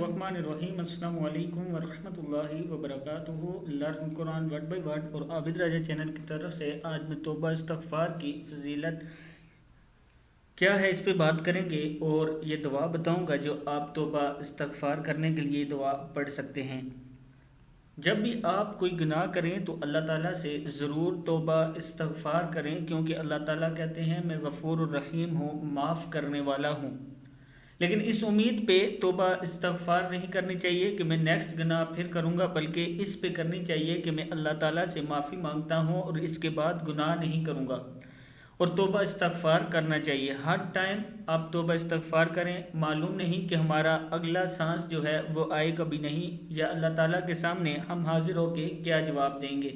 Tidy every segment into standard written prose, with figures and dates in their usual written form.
बिस्मिल्लाहिर्रहमानिर्रहीम। अस्सलामु अलैकुम वरहमतुल्लाहि वबरकातुहू। Learn Quran word by word और आबिद राजा चैनल की तरफ से आज मैं तौबा इस्तग़फ़ार की फजीलत क्या है इस पे बात करेंगे और ये दुआ बताऊंगा जो आप तौबा इस्तग़फ़ार करने के लिए दुआ पढ़ सकते हैं। जब भी आप कोई गुनाह करें तो अल्लाह ताला से ज़रूर तौबा इस्तग़फ़ार करें, क्योंकि अल्लाह ताला कहते हैं मैं गफ़ूर रहीम हूँ, माफ़ करने वाला हूँ। लेकिन इस उम्मीद पे तौबा इस्तग़फ़ार नहीं करनी चाहिए कि मैं नेक्स्ट गुनाह फिर करूँगा, बल्कि इस पे करनी चाहिए कि मैं अल्लाह ताला से माफ़ी मांगता हूँ और इसके बाद गुनाह नहीं करूँगा। और तौबा इस्तग़फ़ार करना चाहिए हर टाइम। आप तौबा इस्तग़फ़ार करें, मालूम नहीं कि हमारा अगला सांस जो है वो आए कभी नहीं, या अल्लाह ताला के सामने हम हाजिर होके क्या जवाब देंगे।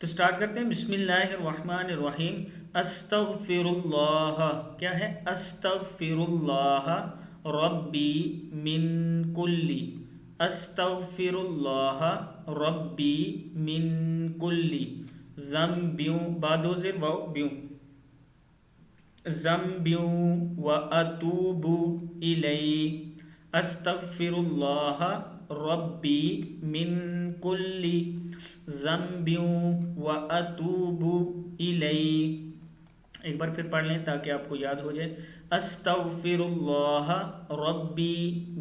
तो स्टार्ट करते हैं। बिस्मिल्लाहिर्रहमानिर्रहीम। अस्तग़फिरुल्लाह, क्या है? अस्तग़फिरुल्लाह रब्बी मिन कुल्ली। अस्तग़फिरुल्लाह रब्बी मिन कुल्ली ज़म्बियों बादोज़िर वाओ ज़म्बियों व अतूबु इलैहि। अस्तग़फिरुल्लाह रब्बी मिन कुल्ली ज़म्बियों व अतूबु इलैहि। एक बार फिर पढ़ लें ताकि आपको याद हो जाए। अस्तग़फिरुल्लाह रब्बी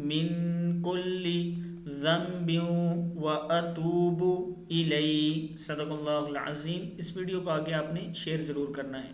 मिन कुल्ली ज़म्बियों व अतूबु इलैहि। सदक़ल्लाहुल अज़ीम। इस वीडियो को आगे आपने शेयर ज़रूर करना है।